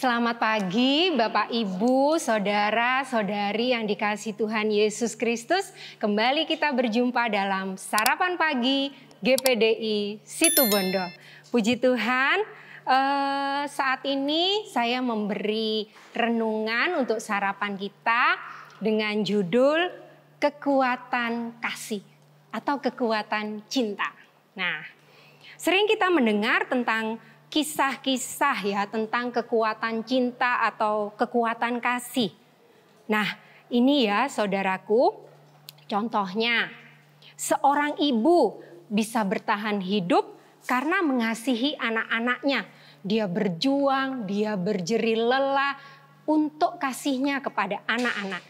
Selamat pagi Bapak Ibu, Saudara-saudari yang dikasihi Tuhan Yesus Kristus. Kembali kita berjumpa dalam Sarapan Pagi GPDI Situbondo. Puji Tuhan, saat ini saya memberi renungan untuk sarapan kita dengan judul Kekuatan Kasih atau Kekuatan Cinta. Nah, sering kita mendengar tentang kisah-kisah ya tentang kekuatan cinta atau kekuatan kasih. Nah, ini ya saudaraku, contohnya seorang ibu bisa bertahan hidup karena mengasihi anak-anaknya. Dia berjuang, dia berjerih lelah untuk kasihnya kepada anak-anak.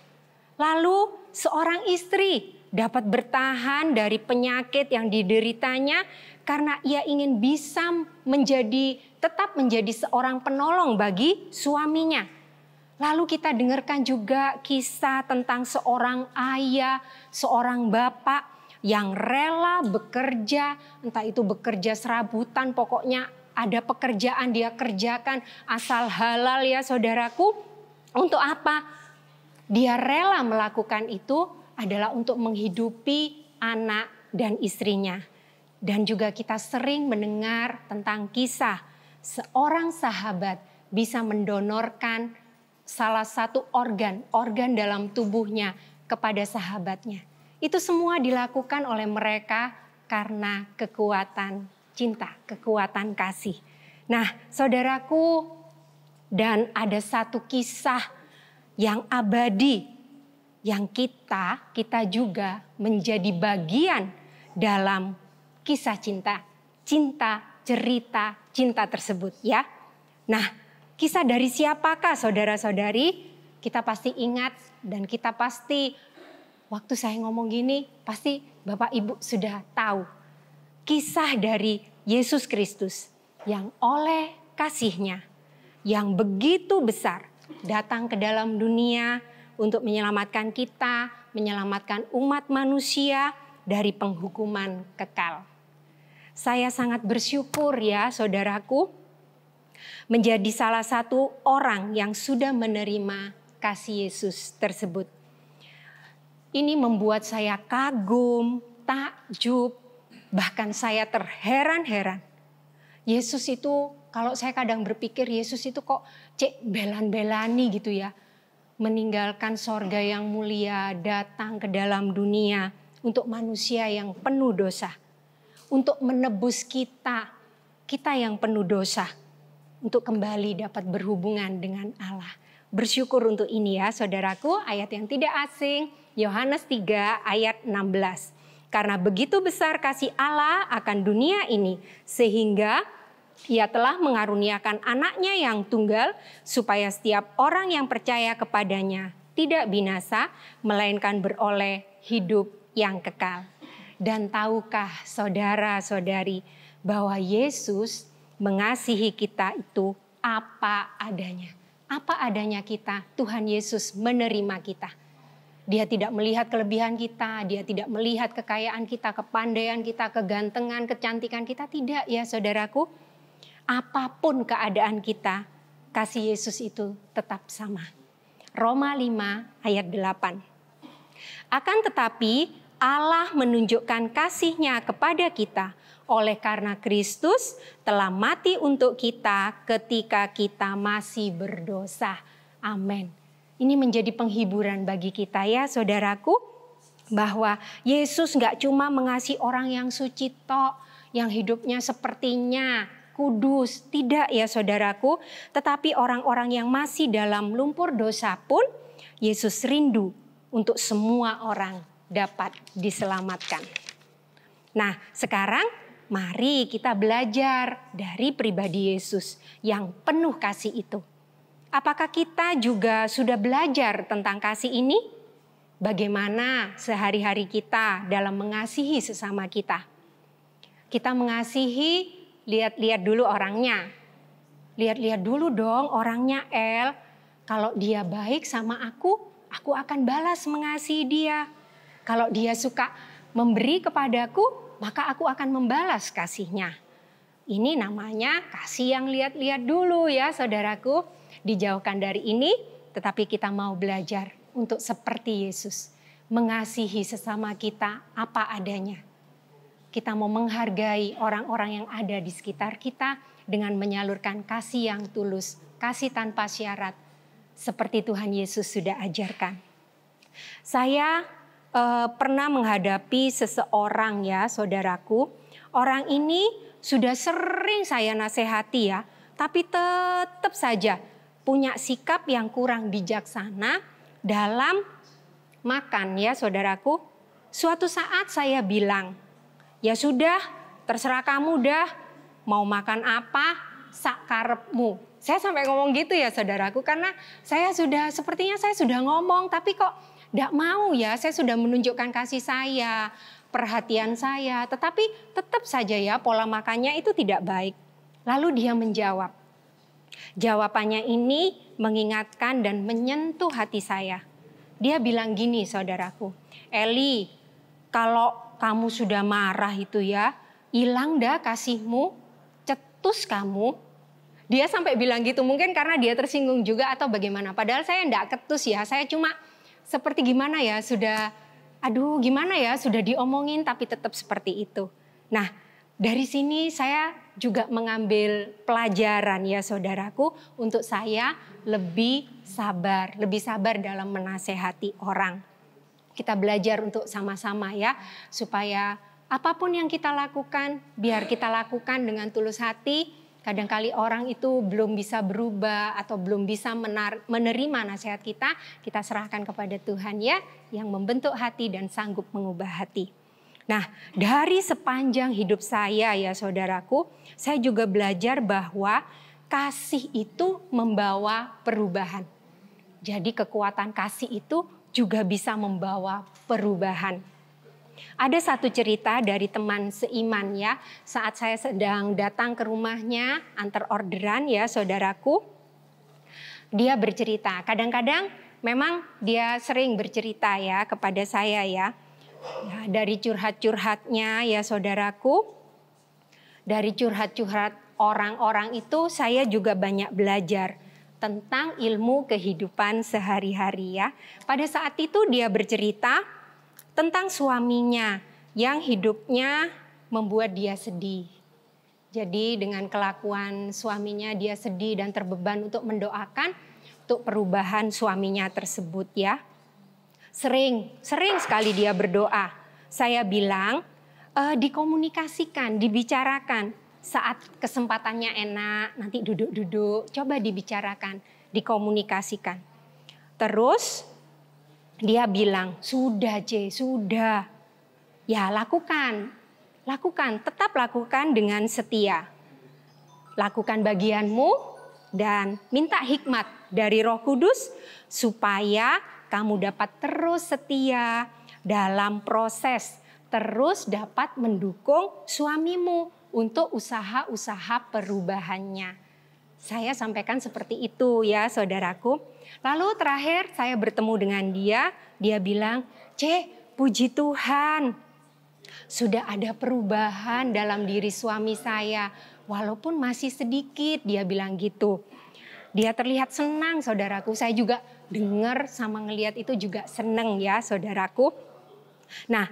Lalu seorang istri dapat bertahan dari penyakit yang dideritanya karena ia ingin bisa tetap menjadi seorang penolong bagi suaminya. Lalu kita dengarkan juga kisah tentang seorang ayah, seorang bapak yang rela bekerja, entah itu bekerja serabutan, pokoknya ada pekerjaan dia kerjakan asal halal ya saudaraku. Untuk apa? Dia rela melakukan itu adalah untuk menghidupi anak dan istrinya. Dan juga kita sering mendengar tentang kisah seorang sahabat bisa mendonorkan salah satu organ dalam tubuhnya kepada sahabatnya. Itu semua dilakukan oleh mereka karena kekuatan cinta, kekuatan kasih. Nah, saudaraku, dan ada satu kisah yang abadi yang kita juga menjadi bagian dalam kisah cinta cerita cinta tersebut ya. Nah, kisah dari siapakah saudara-saudari? Kita pasti ingat dan kita pasti waktu saya ngomong gini pasti Bapak Ibu sudah tahu. Kisah dari Yesus Kristus yang oleh kasihnya yang begitu besar datang ke dalam dunia untuk menyelamatkan kita, menyelamatkan umat manusia dari penghukuman kekal. Saya sangat bersyukur ya saudaraku, menjadi salah satu orang yang sudah menerima kasih Yesus tersebut. Ini membuat saya kagum, takjub, bahkan saya terheran-heran. Yesus itu, kalau saya kadang berpikir Yesus itu kok belan-belani gitu ya. Meninggalkan sorga yang mulia, datang ke dalam dunia untuk manusia yang penuh dosa. Untuk menebus kita yang penuh dosa. Untuk kembali dapat berhubungan dengan Allah. Bersyukur untuk ini ya saudaraku, ayat yang tidak asing, Yohanes 3 ayat 16. Karena begitu besar kasih Allah akan dunia ini, sehingga Ia telah mengaruniakan anaknya yang tunggal, supaya setiap orang yang percaya kepadanya tidak binasa, melainkan beroleh hidup yang kekal. Dan tahukah saudara-saudari bahwa Yesus mengasihi kita itu apa adanya. Apa adanya kita, Tuhan Yesus menerima kita. Dia tidak melihat kelebihan kita, dia tidak melihat kekayaan kita, kepandaian kita, kegantengan, kecantikan kita. Tidak ya saudaraku. Apapun keadaan kita, kasih Yesus itu tetap sama. Roma 5 ayat 8. Akan tetapi Allah menunjukkan kasih-Nya kepada kita oleh karena Kristus telah mati untuk kita ketika kita masih berdosa. Amin. Ini menjadi penghiburan bagi kita ya saudaraku, bahwa Yesus gak cuma mengasihi orang yang suci tok, yang hidupnya sepertinya kudus. Tidak ya saudaraku, tetapi orang-orang yang masih dalam lumpur dosa pun Yesus rindu untuk semua orang dapat diselamatkan. Nah, sekarang mari kita belajar dari pribadi Yesus yang penuh kasih itu. Apakah kita juga sudah belajar tentang kasih ini? Bagaimana sehari-hari kita dalam mengasihi sesama kita? Kita mengasihi, lihat-lihat dulu orangnya. Lihat-lihat dulu dong orangnya El. Kalau dia baik sama aku akan balas mengasihi dia. Kalau dia suka memberi kepadaku, maka aku akan membalas kasihnya. Ini namanya kasih yang lihat-lihat dulu ya saudaraku. dijauhkan dari ini, tetapi kita mau belajar untuk seperti Yesus, mengasihi sesama kita apa adanya. Kita mau menghargai orang-orang yang ada di sekitar kita dengan menyalurkan kasih yang tulus, kasih tanpa syarat, seperti Tuhan Yesus sudah ajarkan. Saya pernah menghadapi seseorang ya saudaraku. Orang ini sudah sering saya nasihati ya, tapi tetap saja punya sikap yang kurang bijaksana dalam makan ya saudaraku. Suatu saat saya bilang, ya sudah terserah kamu dah mau makan apa sakarepmu. Saya sampai ngomong gitu ya saudaraku, karena sepertinya saya sudah ngomong tapi kok tidak mau ya. Saya sudah menunjukkan kasih saya, perhatian saya, tetapi tetap saja ya pola makannya itu tidak baik. Lalu dia menjawab. Jawabannya ini mengingatkan dan menyentuh hati saya. Dia bilang gini saudaraku, Eli, kalau kamu sudah marah itu ya, hilang dah kasihmu, cetus kamu. Dia sampai bilang gitu, mungkin karena dia tersinggung juga atau bagaimana. Padahal saya enggak ketus ya, saya cuma seperti gimana ya, sudah diomongin tapi tetap seperti itu. Nah, dari sini saya juga mengambil pelajaran ya saudaraku, untuk saya lebih sabar dalam menasehati orang. Kita belajar untuk sama-sama ya, supaya apapun yang kita lakukan, biar kita lakukan dengan tulus hati. Kadangkali orang itu belum bisa berubah atau belum bisa menerima nasihat kita serahkan kepada Tuhan ya, yang membentuk hati dan sanggup mengubah hati. Nah, dari sepanjang hidup saya ya saudaraku, saya juga belajar bahwa kasih itu membawa perubahan. Jadi kekuatan kasih itu juga bisa membawa perubahan. Ada satu cerita dari teman seiman ya, saat saya sedang datang ke rumahnya antar orderan ya saudaraku. Dia bercerita, kadang-kadang memang dia sering bercerita ya kepada saya ya. Dari curhat-curhatnya ya saudaraku, dari curhat-curhat orang-orang itu saya juga banyak belajar tentang ilmu kehidupan sehari-hari ya. Pada saat itu dia bercerita tentang suaminya yang hidupnya membuat dia sedih. Jadi dengan kelakuan suaminya dia sedih dan terbeban untuk mendoakan untuk perubahan suaminya tersebut ya. Sering sekali dia berdoa. Saya bilang dikomunikasikan, dibicarakan. Saat kesempatannya enak, nanti duduk-duduk, coba dibicarakan, dikomunikasikan. Terus dia bilang, sudah C, sudah. Ya lakukan, tetap lakukan dengan setia. Lakukan bagianmu dan minta hikmat dari Roh Kudus supaya kamu dapat terus setia dalam proses, terus dapat mendukung suamimu untuk usaha-usaha perubahannya. Saya sampaikan seperti itu ya saudaraku. Lalu terakhir saya bertemu dengan dia bilang, C, puji Tuhan, sudah ada perubahan dalam diri suami saya, walaupun masih sedikit, dia bilang gitu. Dia terlihat senang saudaraku, saya juga dengar sama ngelihat itu juga senang ya saudaraku. Nah,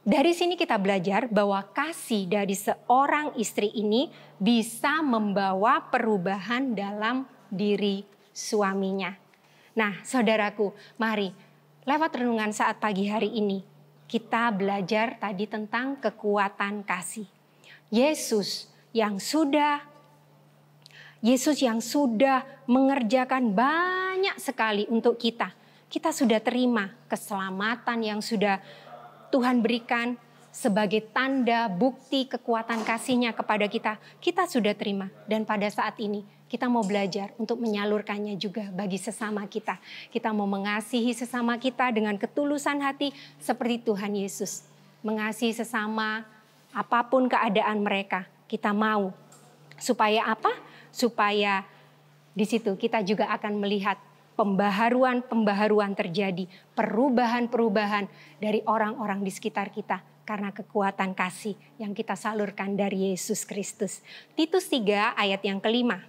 dari sini kita belajar bahwa kasih dari seorang istri ini bisa membawa perubahan dalam diri suaminya. Nah, saudaraku, mari lewat renungan saat pagi hari ini kita belajar tadi tentang kekuatan kasih. Yesus yang sudah mengerjakan banyak sekali untuk kita. Kita sudah terima keselamatan yang sudah Tuhan berikan sebagai tanda bukti kekuatan kasih-Nya kepada kita. Kita sudah terima dan pada saat ini kita mau belajar untuk menyalurkannya juga bagi sesama kita. Kita mau mengasihi sesama kita dengan ketulusan hati seperti Tuhan Yesus. Mengasihi sesama apapun keadaan mereka. Kita mau. Supaya apa? Supaya di situ kita juga akan melihat pembaharuan terjadi, perubahan dari orang-orang di sekitar kita karena kekuatan kasih yang kita salurkan dari Yesus Kristus. Titus 3 ayat yang kelima.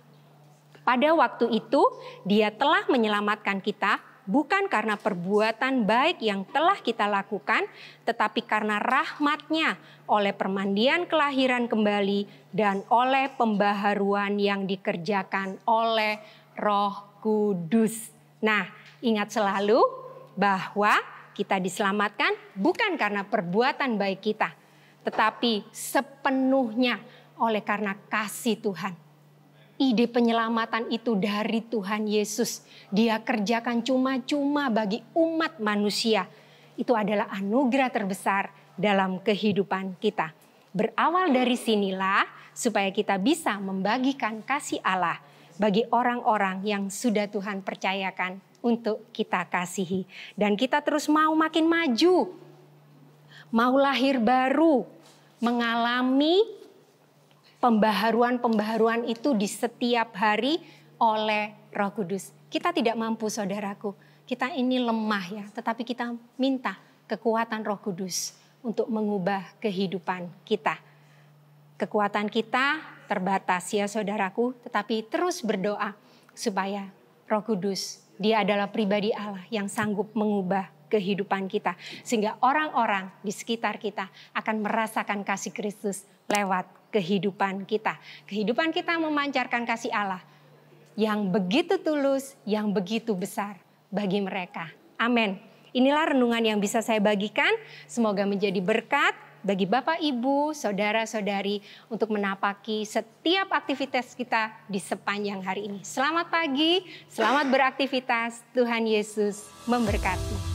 Pada waktu itu, Dia telah menyelamatkan kita, bukan karena perbuatan baik yang telah kita lakukan, tetapi karena rahmat-Nya oleh permandian kelahiran kembali dan oleh pembaharuan yang dikerjakan oleh Roh Kudus. Nah, ingat selalu bahwa kita diselamatkan bukan karena perbuatan baik kita, tetapi sepenuhnya oleh karena kasih Tuhan. Ide penyelamatan itu dari Tuhan Yesus. Dia kerjakan cuma-cuma bagi umat manusia. Itu adalah anugerah terbesar dalam kehidupan kita. Berawal dari sinilah supaya kita bisa membagikan kasih Allah bagi orang-orang yang sudah Tuhan percayakan untuk kita kasihi. Dan kita terus mau makin maju, mau lahir baru, mengalami pembaharuan-pembaharuan itu di setiap hari oleh Roh Kudus. Kita tidak mampu, saudaraku. Kita ini lemah ya, tetapi kita minta kekuatan Roh Kudus untuk mengubah kehidupan kita. Kekuatan kita terbatas ya saudaraku, tetapi terus berdoa supaya Roh Kudus, Dia adalah pribadi Allah yang sanggup mengubah kehidupan kita. Sehingga orang-orang di sekitar kita akan merasakan kasih Kristus lewat kehidupan kita. Kehidupan kita memancarkan kasih Allah yang begitu tulus, yang begitu besar bagi mereka. Amin. Inilah renungan yang bisa saya bagikan. Semoga menjadi berkat bagi Bapak, Ibu, Saudara-saudari untuk menapaki setiap aktivitas kita di sepanjang hari ini. Selamat pagi, selamat beraktivitas. Tuhan Yesus memberkati.